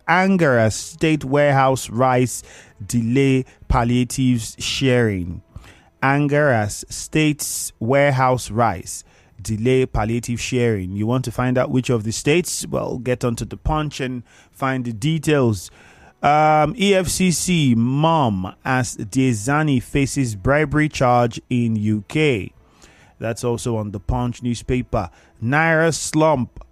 anger as state warehouse rice delay palliatives sharing. Anger as states warehouse rice delay palliative sharing. You want to find out which of the states? Well, get onto the Punch and find the details. EFCC mom as Diezani faces bribery charge in UK. That's also on the Punch newspaper. Naira slump.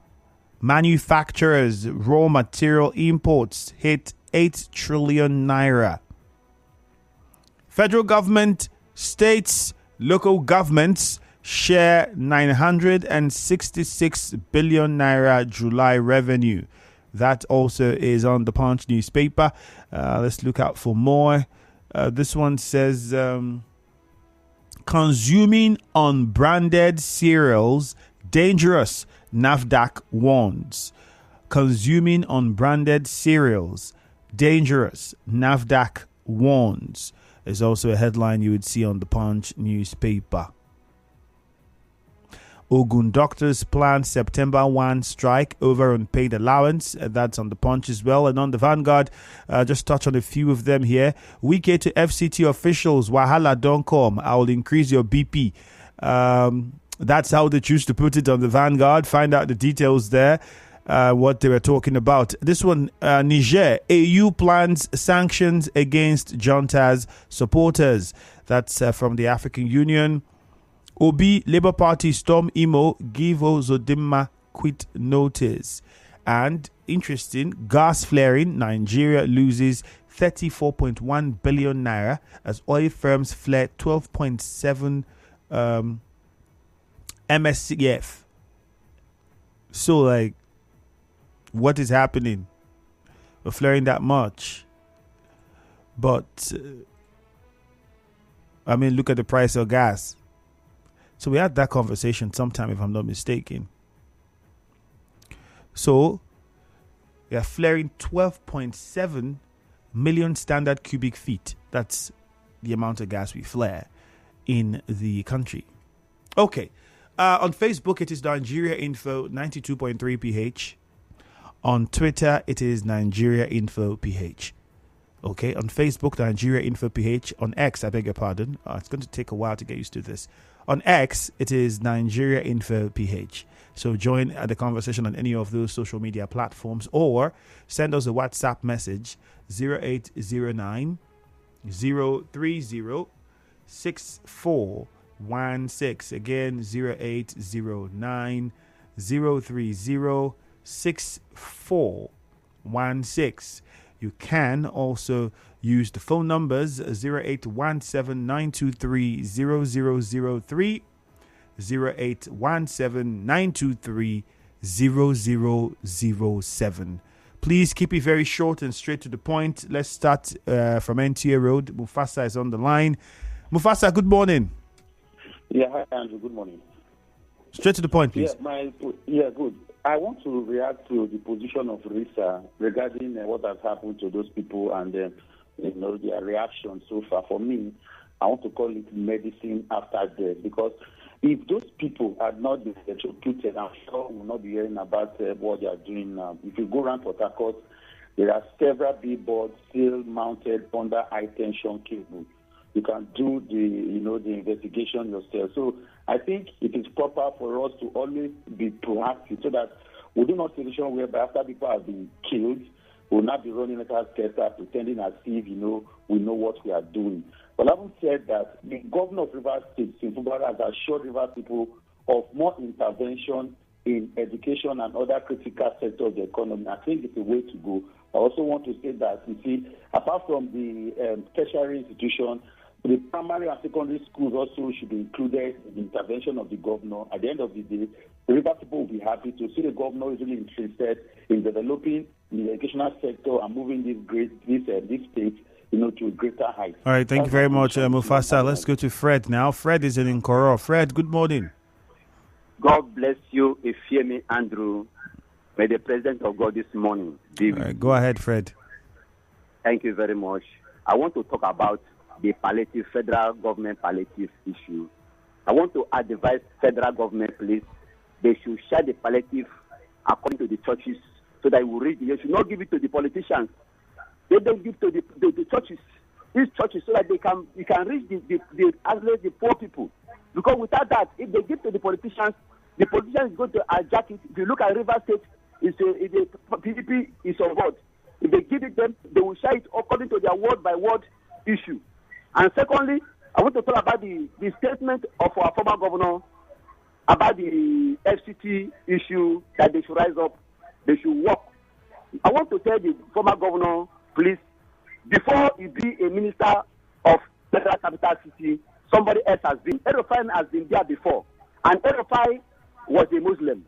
Manufacturers' raw material imports hit 8 trillion naira. Federal government, states, local governments share 966 billion naira July revenue. That also is on the Punch newspaper. Let's look out for more. This one says consuming unbranded cereals dangerous, NAFDAC warns. Consuming unbranded cereals dangerous, NAFDAC warns. There's also a headline you would see on the Punch newspaper. Ogun doctors plan September 1 strike over unpaid allowance. That's on the Punch as well. And on the Vanguard, just touch on a few of them here. Wike to FCT officials, Wahala don't come. I will increase your BP. That's how they choose to put it on the Vanguard. Find out the details there, what they were talking about. This one, Niger, AU plans sanctions against junta's supporters. That's from the African Union. Obi, Labour Party storm Imo, give Ozodimma quit notice. And interesting, gas flaring, Nigeria loses 34.1 billion naira as oil firms flare 12.7 MSCF. So, like, what is happening? We're flaring that much. But, I mean, look at the price of gas. So we had that conversation sometime, if I'm not mistaken. So we are flaring 12.7 million standard cubic feet. That's the amount of gas we flare in the country. Okay. On Facebook, it is Nigeria Info 92.3 PH. On Twitter, it is Nigeria Info PH. Okay. On Facebook, Nigeria Info PH. On X, I beg your pardon. It's going to take a while to get used to this. On X, it is Nigeria Info PH. So join the conversation on any of those social media platforms or send us a WhatsApp message 0809 030 6416. Again, 0809 030 6416. You can also use the phone numbers 0817-923-0003, 0817-923-0007. Please keep it very short and straight to the point. Let's start from NTA Road. Mufasa is on the line. Mufasa, good morning. Yeah, hi Andrew, good morning. Straight to the point, please. Yeah, good. I want to react to the position of RISA regarding what has happened to those people and their reaction so far. For me, I want to call it medicine after death, because if those people had not been electrocuted, I'm sure we will not be hearing about what they are doing now. If you go around Port Harcourt, there are several billboards still mounted under high tension cable. You can do the investigation yourself. So I think it is proper for us to always be proactive so that we do not see a situation whereby after people have been killed, we'll not be running like a skater pretending as if, we know what we are doing. But having said that, the governor of Rivers State, Simbara, has assured Rivers people of more intervention in education and other critical sectors of the economy. I think it's a way to go. I also want to say that, apart from the tertiary institution, the primary and secondary schools also should be included in the intervention of the governor. At the end of the day, the River people will be happy to see the governor is really interested in developing the educational sector and moving this state, to a greater height. All right, thank you very much, Mufasa. Let's go to Fred now. Fred is in Nkoro. Fred, good morning. God bless you, Ifemi Andrew. May the President of God this morning be with you. Go ahead, Fred. Thank you very much. I want to talk about the federal government palliative issue. I want to advise federal government, please, they should share the palliative according to the church's so that it will reach. You should not give it to the politicians. They don't give to the churches, these churches, so that you can reach the poor people. Because without that, if they give to the politicians is going to hijack it. If you look at River State, the PDP is on board. If they give it them, they will share it according to their word by word issue. And secondly, I want to talk about the statement of our former governor about the FCT issue, that they should rise up, they should work. I want to tell the former governor, please, before you be a minister of Federal Capital City, somebody else has been. El-Rufai has been there before, and El-Rufai was a Muslim.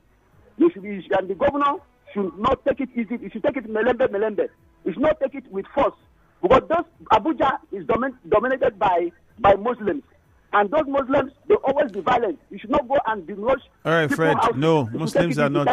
And the governor should not take it easy. He should take it melembe. He should not take it with force, because Abuja is dominated by Muslims. And those Muslims, they always be violent. You should not go and demolish. All right, Fred. No, Muslims are not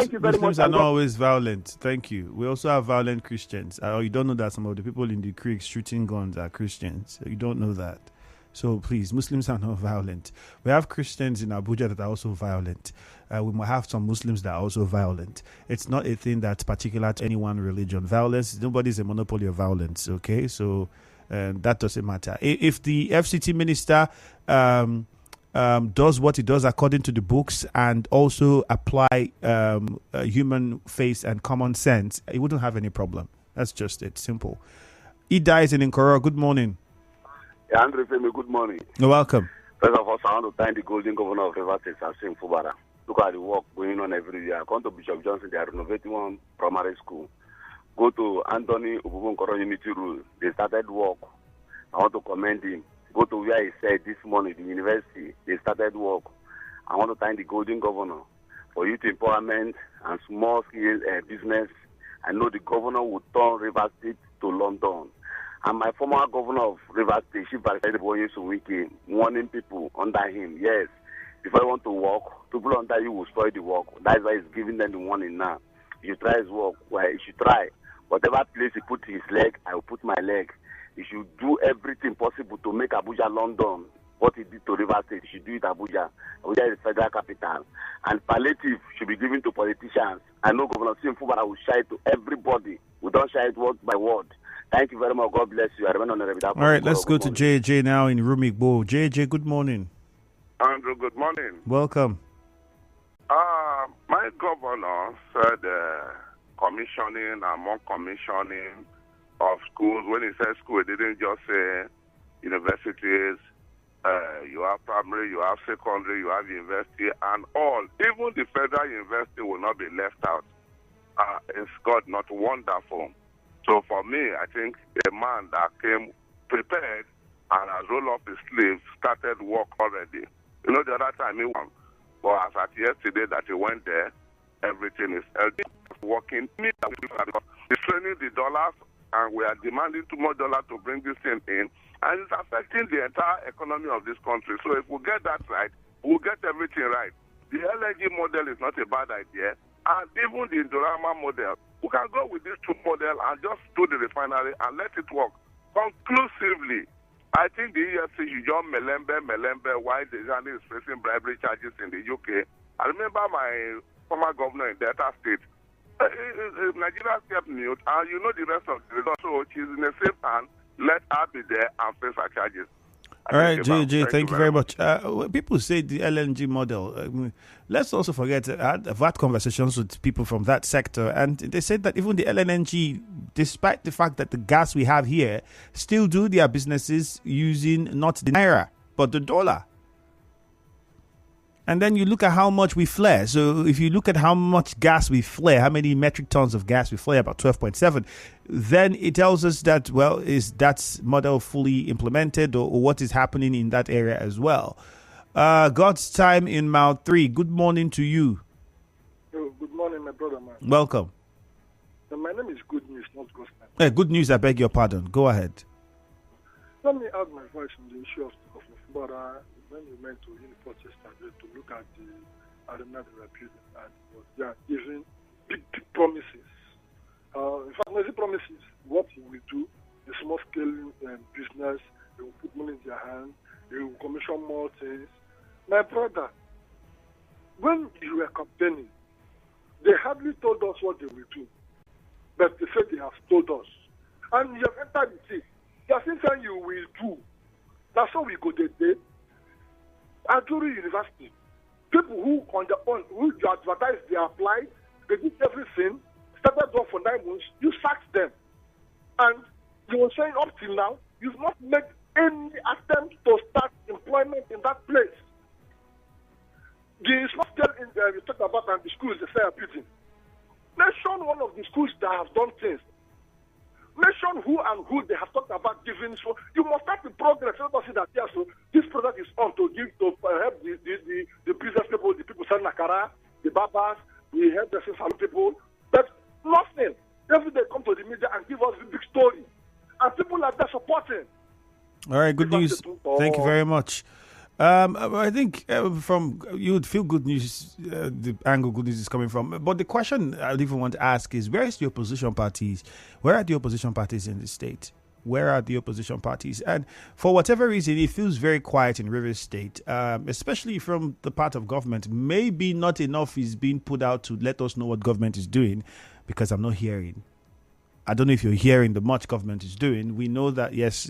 always violent. Thank you. We also have violent Christians. You don't know that some of the people in the creeks shooting guns are Christians. You don't know that. So please, Muslims are not violent. We have Christians in Abuja that are also violent. We might have some Muslims that are also violent. It's not a thing that's particular to any one religion. Violence, nobody's a monopoly of violence. Okay, so. That doesn't matter. If the FCT minister does what he does according to the books and also apply human face and common sense, he wouldn't have any problem. That's just it. Simple. Ida is in Nkoro. Good morning. Yeah, Andrew Femi, good morning. You're welcome. First of all, I want to thank the golden governor of Rivers State, Sasim Fubara. Look at the work going on every year. I come to Bishop Johnson, they are renovating one primary school. Go to Anthony Ubunkoron Unity Rule. They started work. I want to commend him. Go to where he said this morning, the university, they started work. I want to thank the golden governor for youth empowerment and small-scale business. I know the governor would turn Rivers State to London. And my former governor of Rivers State, Chief Barrister Boye Suwike, warning people under him, yes, if I want to work, people under you will spoil the work. That's why he's giving them the warning now. You should try his work. Well, you should try. Whatever place he put his leg, I will put my leg. He should do everything possible to make Abuja London. What he did to Rivers State, he should do it Abuja. Abuja is the federal capital. And palliative should be given to politicians. I know Governor Sim Fubara will share it to everybody. We don't share it word by word. Thank you very much. God bless you. I remain on the All right, let's go to JJ now in Rumigbo. JJ, good morning. Andrew, good morning. Welcome. My governor said commissioning and more commissioning of schools. When he said school, he didn't just say universities. You have primary, you have secondary, you have university, and all. Even the federal university will not be left out. It's God not wonderful. So for me, I think a man that came prepared and has rolled up his sleeves, started work already. You know, the other time he won. But as at yesterday that he went there, everything is working. He's training the dollars, and we are demanding too much dollar to bring this thing in. And it's affecting the entire economy of this country. So if we get that right, we'll get everything right. The LNG model is not a bad idea. And even the Indorama model, we can go with these two models and just do the refinery and let it work conclusively. I think the EFC should just melembe while the Zani is facing bribery charges in the UK. I remember my former governor in Delta State. Nigeria kept mute, and you know the rest of the result. So she's in a safe hand. Let her be there and face her charges. All right, JJ, thank you very much. People say the LNG model. Let's also forget, I've had conversations with people from that sector, and they said that even the LNG, despite the fact that the gas we have here, still do their businesses using not the naira, but the dollar. And then you look at how much we flare. So if you look at how much gas we flare, how many metric tons of gas we flare, about 12.7, then it tells us that, well, is that model fully implemented or what is happening in that area as well? God's time in Mount 3. Good morning to you. Oh, good morning, my brother, man. Welcome. My name is Good News, not Gospel. Good news, I beg your pardon. Go ahead. Let me add my voice on the issue of but when you went to University to look at the arena they were building, and they are giving big promises. In fact, not the promises. What he will do, the small scale business, they will put money in their hand, they will commission more things. My brother, when you were campaigning, they hardly told us what they will do. but they say they have told us. And you have entered the sea. You are saying you will do. That's how we go today. Ajuri University, people who on their own, who you advertise, they applied, they did everything, started off for 9 months, you sacked them. And you were saying up till now, you've not made any attempt to start employment in that place. The software you talked about and the schools they say are building. Mention one of the schools that have done things. Mention who and who they have talked about giving. So you must start the progress. Let us see that yes, so this product is on to give to help the business people, the people selling Nakara, the barbers, the hairdressing salon people. But nothing. Every day come to the media and give us the big story. And people like that supporting. All right, good news. Thank you very much. I think you would feel good news, the angle good news is coming from. But the question I'd even want to ask is, where is the opposition parties? Where are the opposition parties in the state? Where are the opposition parties? And for whatever reason, it feels very quiet in Rivers State, especially from the part of government. Maybe not enough is being put out to let us know what government is doing, because I'm not hearing. I don't know if you're hearing the much government is doing. We know that, yes,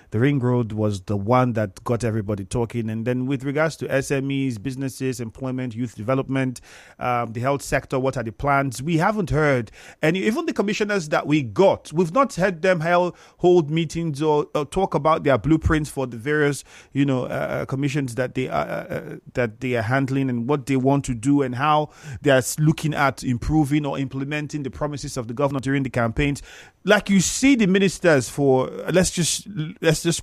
the ring road was the one that got everybody talking. And then with regards to SMEs, businesses, employment, youth development, the health sector, what are the plans? We haven't heard. And even the commissioners that we got, we've not heard them hold meetings or talk about their blueprints for the various, commissions that they are handling and what they want to do and how they are looking at improving or implementing the promises of the governor during the campaign. Like you see the ministers for, let's just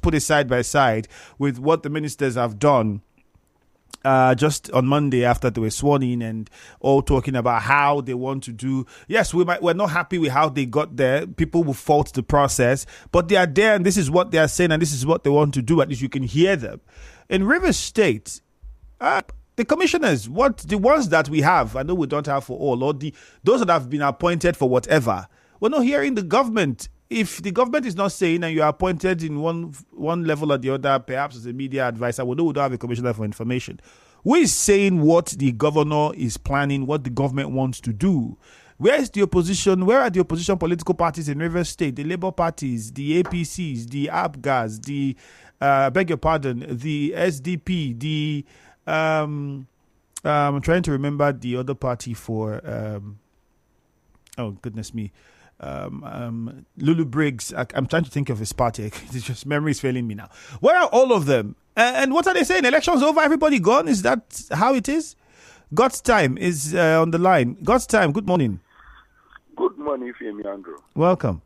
put it side by side with what the ministers have done just on Monday after they were sworn in, and all talking about how they want to do. Yes, we're not happy with how they got there. People will fault the process, but they are there and this is what they are saying and this is what they want to do. At least you can hear them. In Rivers State, the commissioners, the ones that we have, I know we don't have for all, or those that have been appointed for whatever, we're not hearing the government. If the government is not saying and you are appointed in one level or the other, perhaps as a media advisor, we know we don't have a commissioner for information. Who is saying what the governor is planning, what the government wants to do? Where is the opposition? Where are the opposition political parties in Rivers State? The Labour parties, the APCs, the APGAs, the the SDP, the I'm trying to remember the other party for oh goodness me. Lulu Briggs. I'm trying to think of his party. It's just memory is failing me now. Where are all of them? And what are they saying? Elections over, everybody gone? Is that how it is? God's time is on the line. God's time, good morning. Good morning, Femi Andrew. Welcome.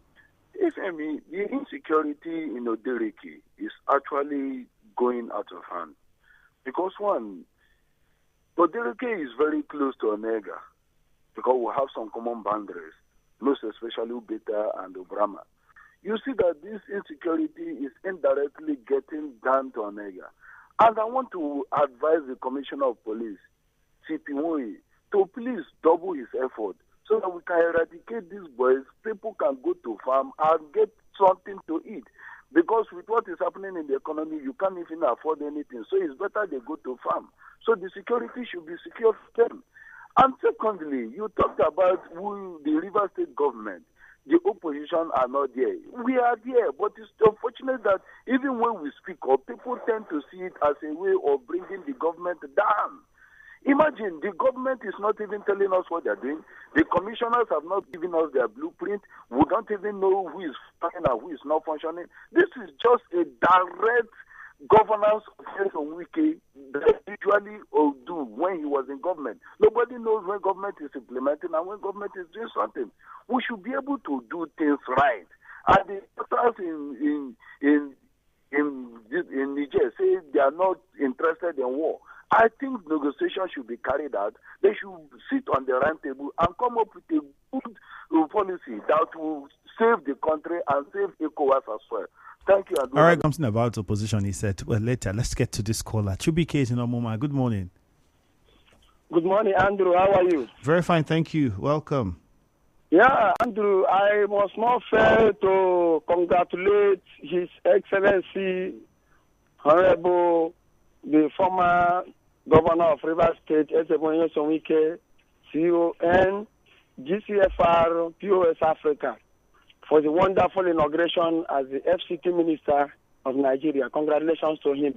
Femi, the insecurity in Odereke is actually going out of hand. Because one, Odereke is very close to Onega, because we have some common boundaries. Most especially Ubeta and Obrama. You see that this insecurity is indirectly getting down to Onega. And I want to advise the Commissioner of Police, CP Moyi, to please double his effort so that we can eradicate these boys. People can go to farm and get something to eat. Because with what is happening in the economy, you can't even afford anything. So it's better they go to farm. So the security should be secure for them. And secondly, you talked about the Rivers State government. The opposition are not there. We are there, but it's unfortunate that even when we speak up, people tend to see it as a way of bringing the government down. Imagine, the government is not even telling us what they're doing. The commissioners have not given us their blueprint. We don't even know who is functioning and who is not functioning. This is just a direct governance of on Wiki that usually do when he was in government. Nobody knows when government is implementing and when government is doing something. We should be able to do things right. And the doctors in Niger say they are not interested in war. I think negotiations should be carried out. They should sit on the round table and come up with a good policy that will save the country and save ECOWAS as well. Thank you. All right, something about opposition, he said. Well, later, let's get to this caller. Chubike is in Omoma. Good morning. Good morning, Andrew. How are you? Very fine, thank you. Welcome. Yeah, Andrew, I was more fair to congratulate His Excellency, Honorable, the former Governor of Rivers State, Ezebonyi Sonwike, CON, GCFR POS Africa for the wonderful inauguration as the FCT Minister of Nigeria. Congratulations to him.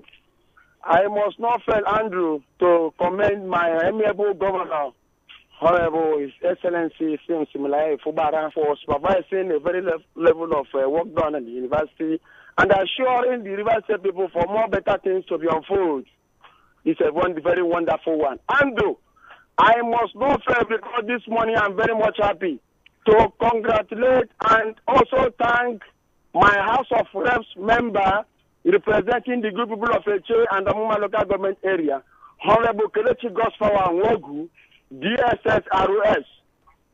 I must not fail, Andrew, to commend my amiable governor, Honorable His Excellency Sim Similai Fubara, for supervising a very level of work done at the university and assuring the university people for more better things to be unfolded. It's a very wonderful one. Andrew, I must not fail because this morning I'm very much happy to congratulate and also thank my House of Reps member representing the good people of Eche and the Amuma local government area, Honorable Kelechi Gosfawa Nwogu, DSS ROS,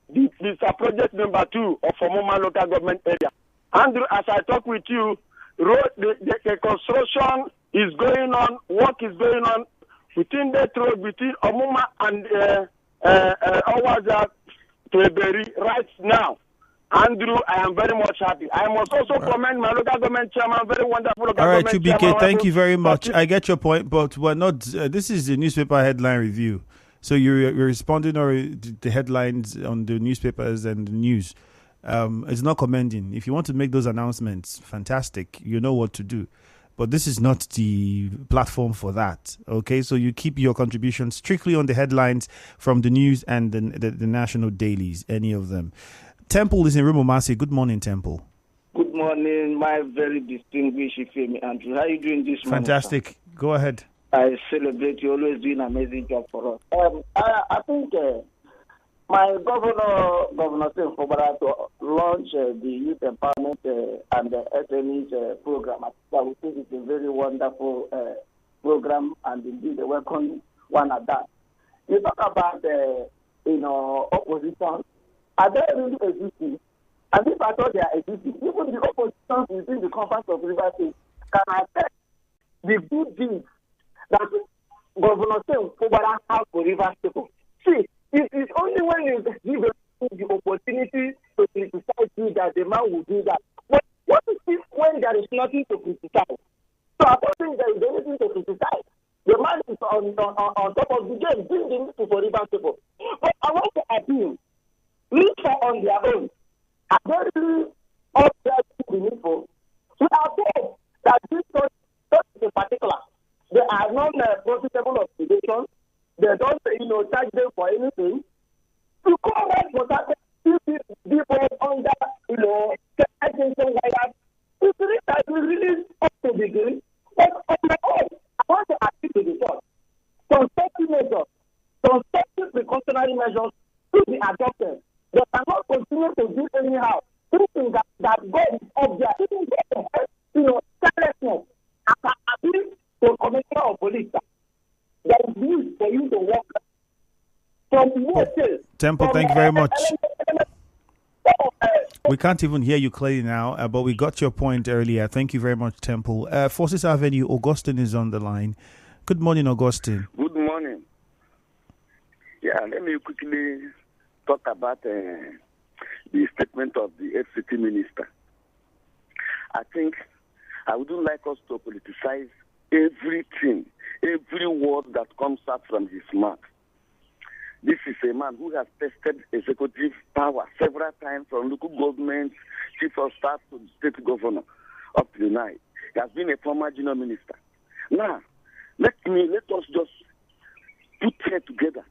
this project number 2 of Amuma local government area. Andrew, as I talk with you, the construction is going on, work is going on within that road between Amuma and Owaza to Eberi right now. Andrew, I am very much happy. I must also commend my local government chairman, very wonderful local government chairman. All right, Chubike, thank you very much. I get your point, but we're not. This is the newspaper headline review. So you're responding to the headlines on the newspapers and the news. It's not commending. If you want to make those announcements, fantastic. You know what to do. But this is not the platform for that. Okay, so you keep your contributions strictly on the headlines from the news and the national dailies, any of them. Temple is in Rumomasi. Good morning, Temple. Good morning, my very distinguished Ifemi Andrew. How are you doing this morning? Fantastic. Sir? Go ahead. I celebrate you. Always doing an amazing job for us. I think my Governor Sim Fubara, to launch the Youth Empowerment and the SMEs program. I would think it's a very wonderful program and indeed a welcome one at that. You talk about opposition. Are they really existing? And if I thought they are existing, even the opposition within the conference of River State can affect the good deeds that Governor Sim Fubara has for River State. See, it is only when you give the opportunity to criticize you that the man will do that. But what is it when there is nothing to criticize? So I don't think there is anything to criticize. The man is on top of the game, bringing to for River State. But I want to appeal. Look for on their own. I don't really upset the info. We are told that this church in particular, they are not profitable of education. They don't, charge them for anything. To come back for that, people under, attention like that, it's really that we really have to begin. But on my own, I want to appeal to the church. Constructive precautionary measures should be adopted. They cannot continue to do anyhow. Thinking that God is up there, even carelessness. I appeal to the Commissioner of Police. There is need for you to work from Temple, thank you very much. We can't even hear you clearly now, but we got your point earlier. Thank you very much, Temple. Forces Avenue, Augustine is on the line. Good morning, Augustine. Good morning. Yeah, let me quickly talk about the statement of the FCT minister. I think I wouldn't like us to politicize everything, every word that comes out from his mouth. This is a man who has tested executive power several times from local government, chief of staff to the state governor up to now. He has been a former junior minister. Now, let us just put head together.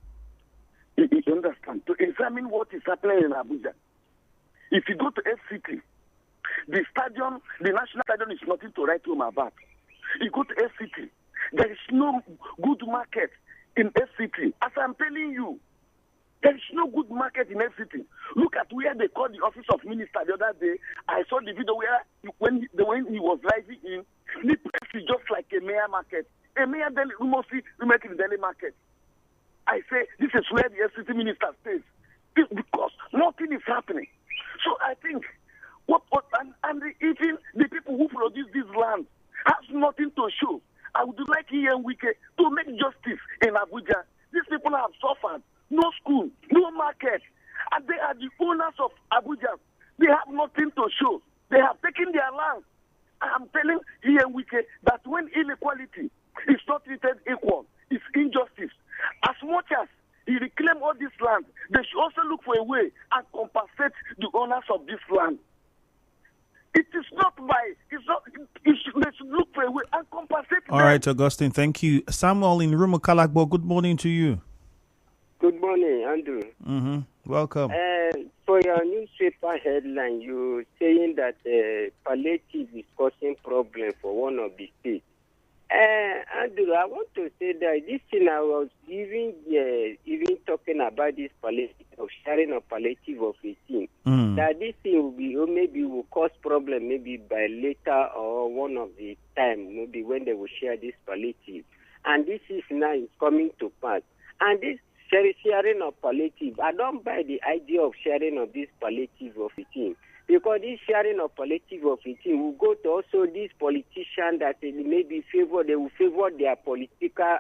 You understand? To examine what is happening in Abuja. If you go to FCT, the stadium, the national stadium is nothing to write home about. You go to FCT, there is no good market in FCT. As I'm telling you, there is no good market in FCT. Look at where they called the office of minister the other day. I saw the video where when he was driving in, the place is just like a mayor market. A mayor Delhi, mostly we make it in Delhi market. I say this is where the FCT minister stays because nothing is happening. So I think and even the people who produce this land has nothing to show. I would like Ian Wike to make justice in Abuja. These people have suffered. No school, no market. And they are the owners of Abuja. They have nothing to show. They have taken their land. I'm telling Ian Wike that when inequality is not treated equal, it's injustice. As much as he reclaimed all this land, they should also look for a way and compensate the owners of this land. It is not by, they should look for a way and compensate All them. right, Augustine, thank you. Samuel in Rumukalakbo, good morning to you. Good morning, Andrew. Welcome. For your newspaper headline, you're saying that palliative is causing problem for one of the states. Andrew, I want to say that this thing I was even talking about this palliative of sharing of palliative of 18. That this thing will be, or maybe will cause problem maybe by later or one of the time, maybe when they will share this palliative. And this is now is coming to pass. And this sharing of palliative, I don't buy the idea of sharing of this palliative of 18. Because this sharing of palliative of 18 will go to also these politicians that they will favor their political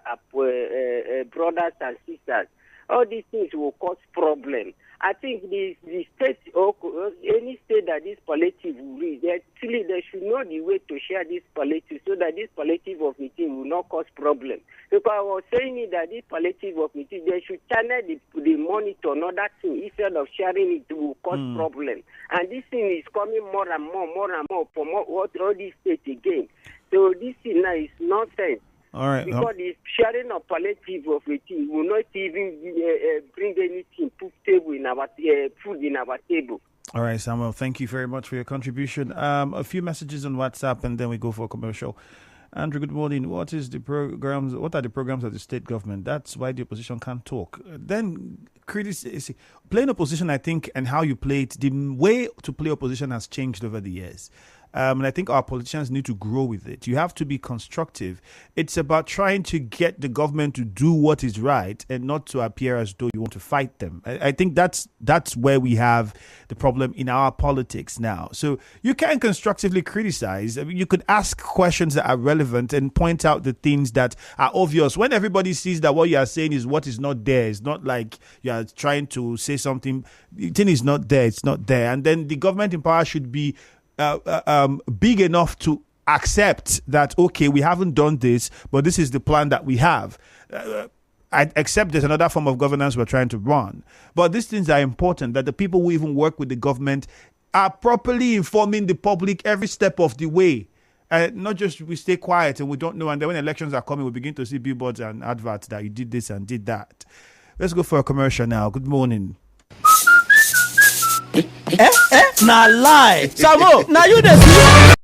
brothers and sisters. All these things will cause problems. I think the state or any state that this palliative will reach, actually they should know the way to share this palliative so that this palliative of 18 will not cause problems. Because I was saying that this palliative of 18, they should channel the money to another thing instead of sharing it will cause problems. And this thing is coming more and more from all these states again. So this thing now is nonsense. All right. Because the sharing of palliative of 18 will not even bring anything to table in our food in our table. All right, Samuel, thank you very much for your contribution. A few messages on WhatsApp and then we go for a commercial. Andrew, good morning. What are the programs of the state government? That's why the opposition can't talk. Then playing opposition, I think, and how you play it, the way to play opposition has changed over the years. And I think our politicians need to grow with it. You have to be constructive. It's about trying to get the government to do what is right and not to appear as though you want to fight them. I think that's where we have the problem in our politics now. So you can constructively criticize. I mean, you could ask questions that are relevant and point out the things that are obvious. When everybody sees that what you are saying is what is not there, it's not like you are trying to say something. The thing is not there, it's not there. And then the government in power should be big enough to accept that, okay, we haven't done this, but this is the plan that we have. I accept there's another form of governance we're trying to run. But these things are important, that the people who even work with the government are properly informing the public every step of the way. Not just we stay quiet and we don't know, and then when elections are coming, we begin to see billboards and adverts that you did this and did that. Let's go for a commercial now. Good morning. Na lie. Samo, now you the